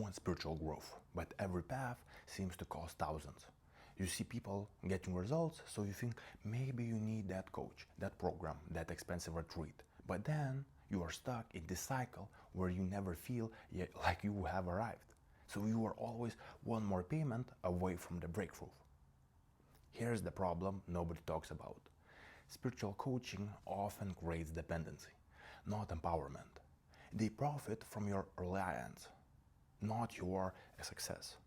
want spiritual growth, but every path seems to cost thousands. You see people getting results, so you think maybe you need that coach, that program, that expensive retreat. But then you are stuck in this cycle where you never feel like you have arrived. So you are always one more payment away from the breakthrough. Here's the problem nobody talks about. Spiritual coaching often creates dependency, not empowerment. They profit from your reliance, not your success.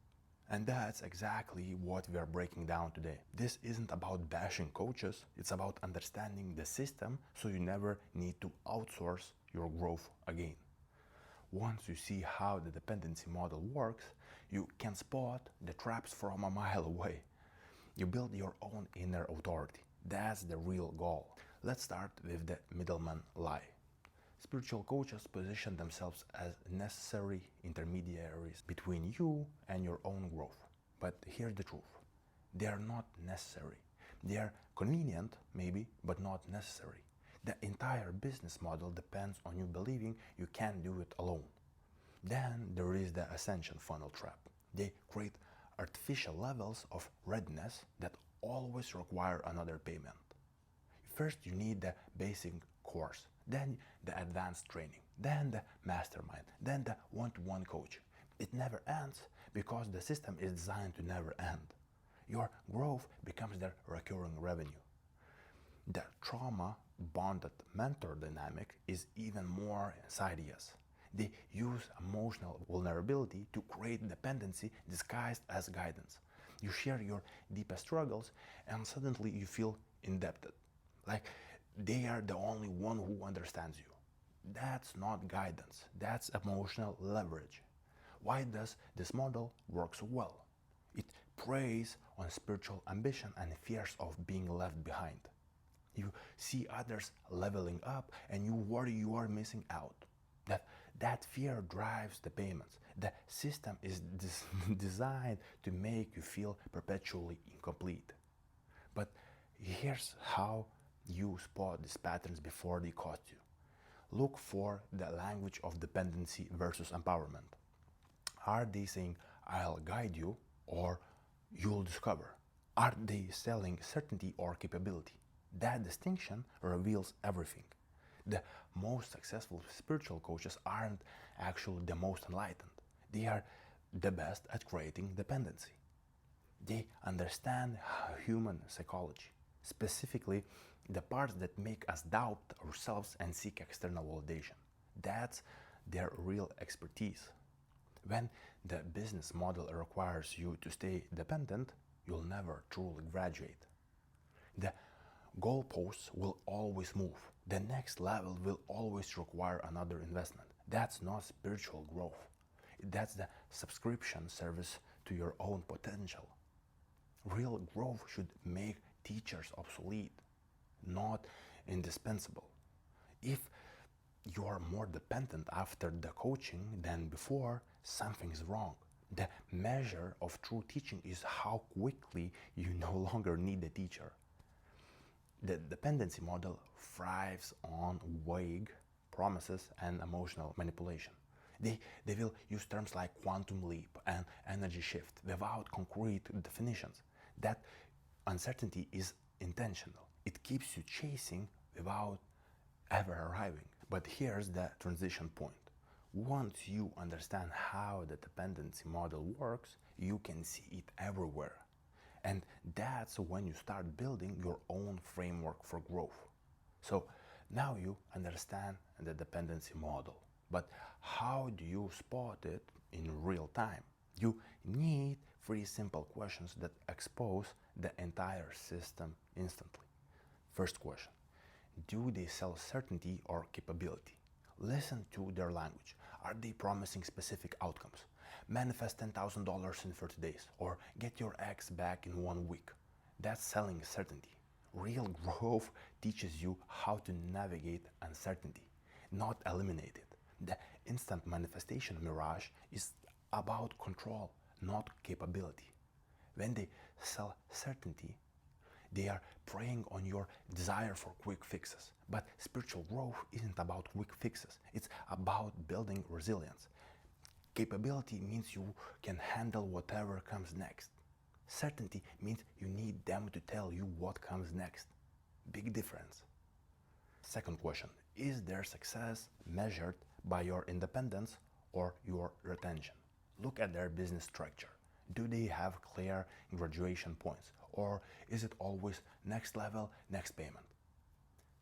And that's exactly what we are breaking down today. This isn't about bashing coaches, it's about understanding the system so you never need to outsource your growth again. Once you see how the dependency model works, you can spot the traps from a mile away. You build your own inner authority. That's the real goal. Let's start with the middleman lie. Spiritual coaches position themselves as necessary intermediaries between you and your own growth. But here's the truth. They are not necessary. They are convenient, maybe, but not necessary. The entire business model depends on you believing you can't do it alone. Then there is the ascension funnel trap. They create artificial levels of readiness that always require another payment. First, you need the basic course, then the advanced training, then the mastermind, then the one-to-one coaching. It never ends because the system is designed to never end. Your growth becomes their recurring revenue. The trauma-bonded mentor dynamic is even more insidious. They use emotional vulnerability to create dependency disguised as guidance. You share your deepest struggles and suddenly you feel indebted. Like they are the only one who understands you. That's not guidance, that's emotional leverage. Why does this model work so well? It preys on spiritual ambition and fears of being left behind. You see others leveling up and you worry you are missing out. That fear drives the payments. The system is designed to make you feel perpetually incomplete. But here's how you spot these patterns before they cost you. Look for the language of dependency versus empowerment. Are they saying, I'll guide you, or you'll discover? Are they selling certainty or capability? That distinction reveals everything. The most successful spiritual coaches aren't actually the most enlightened. They are the best at creating dependency. They understand human psychology, specifically the parts that make us doubt ourselves and seek external validation. That's their real expertise. When the business model requires you to stay dependent, you'll never truly graduate. The goalposts will always move. The next level will always require another investment. That's not spiritual growth. That's the subscription service to your own potential. Real growth should make teachers obsolete, not indispensable. If you are more dependent after the coaching than before, something's wrong. The measure of true teaching is how quickly you no longer need the teacher. The dependency model thrives on vague promises and emotional manipulation. They will use terms like quantum leap and energy shift without concrete definitions. That uncertainty is intentional. It keeps you chasing without ever arriving. But here's the transition point. Once you understand how the dependency model works, you can see it everywhere. And that's when you start building your own framework for growth. So now you understand the dependency model. But how do you spot it in real time? You need 3 simple questions that expose the entire system instantly. First question, do they sell certainty or capability? Listen to their language. Are they promising specific outcomes? Manifest $10,000 in 30 days or get your ex back in 1 week. That's selling certainty. Real growth teaches you how to navigate uncertainty, not eliminate it. The instant manifestation mirage is about control, not capability. When they sell certainty, they are preying on your desire for quick fixes. But spiritual growth isn't about quick fixes. It's about building resilience. Capability means you can handle whatever comes next. Certainty means you need them to tell you what comes next. Big difference. Second question, is their success measured by your independence or your retention? Look at their business structure. Do they have clear graduation points, or is it always next level, next payment?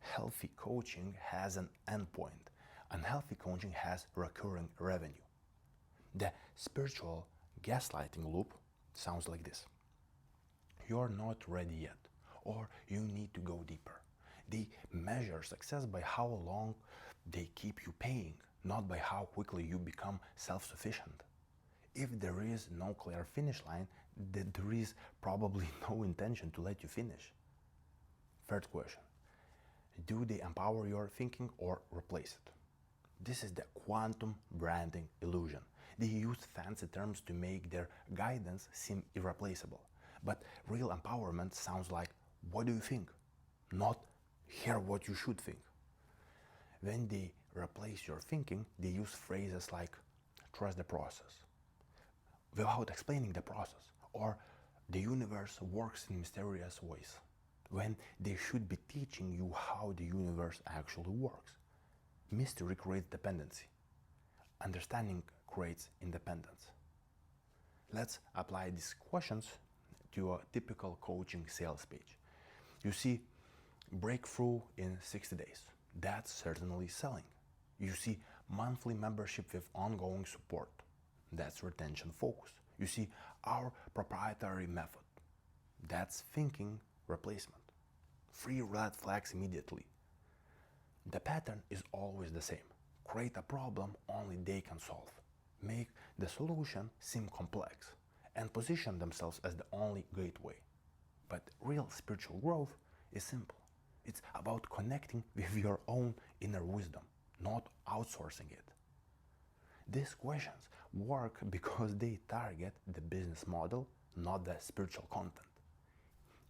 Healthy coaching has an endpoint. Unhealthy coaching has recurring revenue. The spiritual gaslighting loop sounds like this. You're not ready yet, or you need to go deeper. They measure success by how long they keep you paying, not by how quickly you become self-sufficient. If there is no clear finish line, then there is probably no intention to let you finish. Third question, do they empower your thinking or replace it? This is the quantum branding illusion. They use fancy terms to make their guidance seem irreplaceable. But real empowerment sounds like, what do you think? Not, hear what you should think. When they replace your thinking, they use phrases like, trust the process, without explaining the process, or the universe works in mysterious ways, when they should be teaching you how the universe actually works. Mystery creates dependency. Understanding creates independence. Let's apply these questions to a typical coaching sales page. You see, breakthrough in 60 days. That's certainly selling. You see, monthly membership with ongoing support. That's retention focus. You see, our proprietary method. That's thinking replacement. 3 red flags immediately. The pattern is always the same. Create a problem only they can solve. Make the solution seem complex and position themselves as the only gateway. But real spiritual growth is simple. It's about connecting with your own inner wisdom, not outsourcing it. These questions work because they target the business model, not the spiritual content.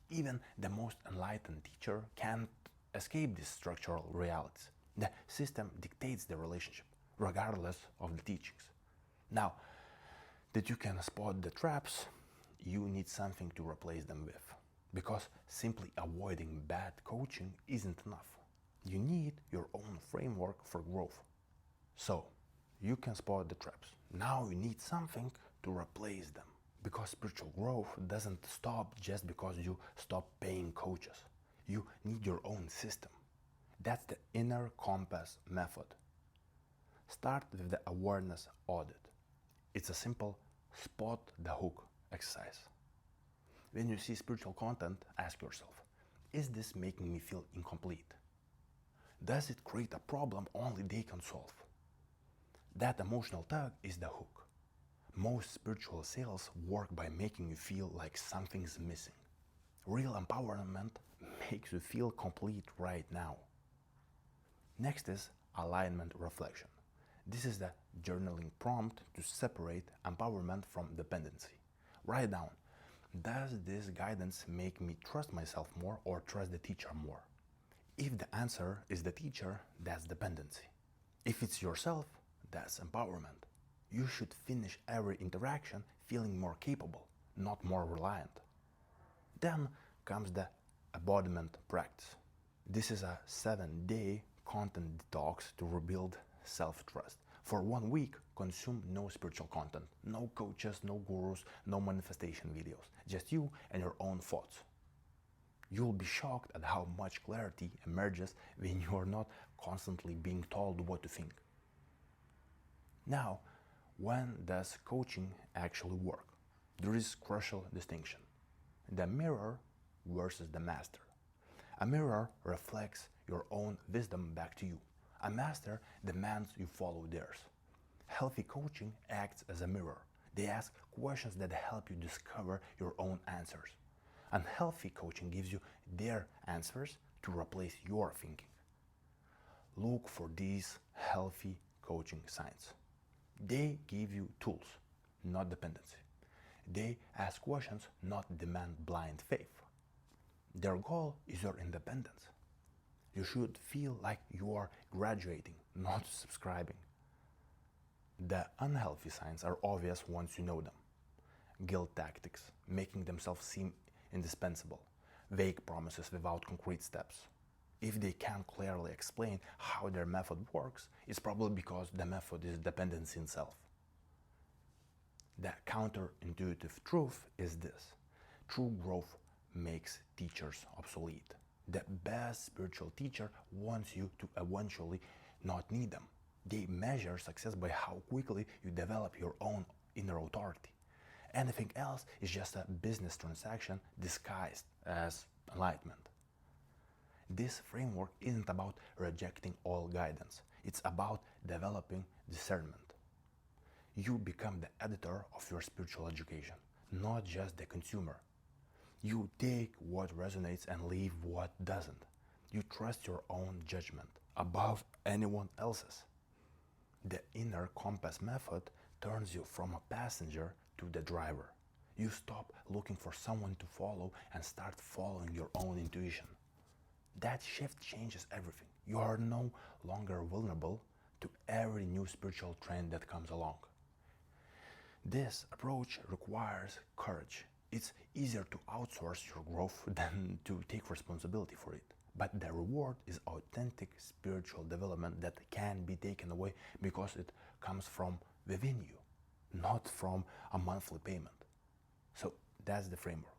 Even the most enlightened teacher can't escape these structural realities. The system dictates the relationship, regardless of the teachings. Now, that you can spot the traps, you need something to replace them with. Because simply avoiding bad coaching isn't enough. You need your own framework for growth. So, you can spot the traps. Now you need something to replace them. Because spiritual growth doesn't stop just because you stop paying coaches. You need your own system. That's the inner compass method. Start with the awareness audit. It's a simple spot the hook exercise. When you see spiritual content, ask yourself, is this making me feel incomplete? Does it create a problem only they can solve? That emotional tug is the hook. Most spiritual sales work by making you feel like something's missing. Real empowerment makes you feel complete right now. Next is alignment reflection. This is the journaling prompt to separate empowerment from dependency. Write down, does this guidance make me trust myself more or trust the teacher more? If the answer is the teacher, that's dependency. If it's yourself, that's empowerment. You should finish every interaction feeling more capable, not more reliant. Then comes the embodiment practice. This is a 7-day content detox to rebuild self-trust. For 1 week, consume no spiritual content, no coaches, no gurus, no manifestation videos, just you and your own thoughts. You'll be shocked at how much clarity emerges when you are not constantly being told what to think. Now, when does coaching actually work? There is a crucial distinction. The mirror versus the master. A mirror reflects your own wisdom back to you. A master demands you follow theirs. Healthy coaching acts as a mirror. They ask questions that help you discover your own answers. Unhealthy coaching gives you their answers to replace your thinking. Look for these healthy coaching signs. They give you tools, not dependency. They ask questions, not demand blind faith. Their goal is your independence. You should feel like you are graduating, not subscribing. The unhealthy signs are obvious once you know them. Guilt tactics, making themselves seem indispensable, vague promises without concrete steps. If they can't clearly explain how their method works, it's probably because the method is dependency in self. The counterintuitive truth is this: true growth makes teachers obsolete. The best spiritual teacher wants you to eventually not need them. They measure success by how quickly you develop your own inner authority. Anything else is just a business transaction disguised as enlightenment. This framework isn't about rejecting all guidance, it's about developing discernment. You become the editor of your spiritual education, not just the consumer. You take what resonates and leave what doesn't. You trust your own judgment above anyone else's. The inner compass method turns you from a passenger to the driver. You stop looking for someone to follow and start following your own intuition. That shift changes everything. You are no longer vulnerable to every new spiritual trend that comes along. This approach requires courage. It's easier to outsource your growth than to take responsibility for it. But the reward is authentic spiritual development that can't be taken away because it comes from within you, not from a monthly payment. So that's the framework.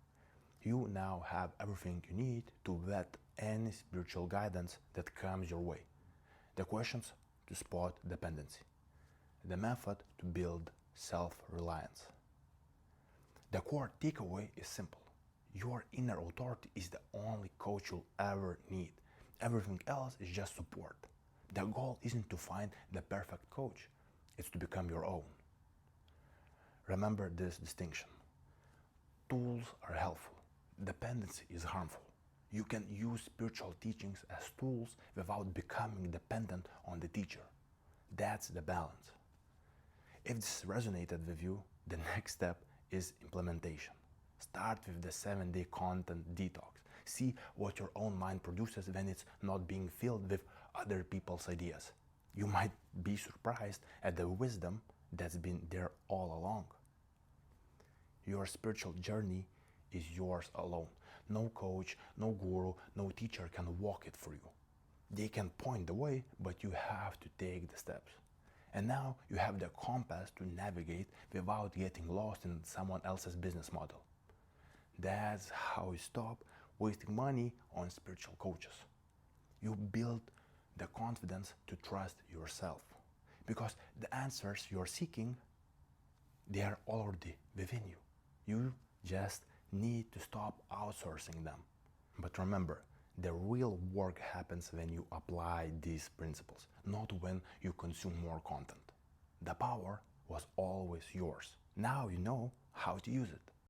You now have everything you need to vet any spiritual guidance that comes your way. The questions to spot dependency. The method to build self-reliance. The core takeaway is simple. Your inner authority is the only coach you'll ever need. Everything else is just support. The goal isn't to find the perfect coach, it's to become your own. Remember this distinction. Tools are helpful. Dependency is harmful. You can use spiritual teachings as tools without becoming dependent on the teacher. That's the balance. If this resonated with you, the next step is implementation. Start with the 7-day content detox. See what your own mind produces when it's not being filled with other people's ideas. You might be surprised at the wisdom that's been there all along. Your spiritual journey is yours alone. No coach, no guru, no teacher can walk it for you. They can point the way, but you have to take the steps. And now you have the compass to navigate without getting lost in someone else's business model. That's how you stop wasting money on spiritual coaches. You build the confidence to trust yourself. Because the answers you're seeking, they are already within you. You just need to stop outsourcing them. But remember, the real work happens when you apply these principles, not when you consume more content. The power was always yours. Now you know how to use it.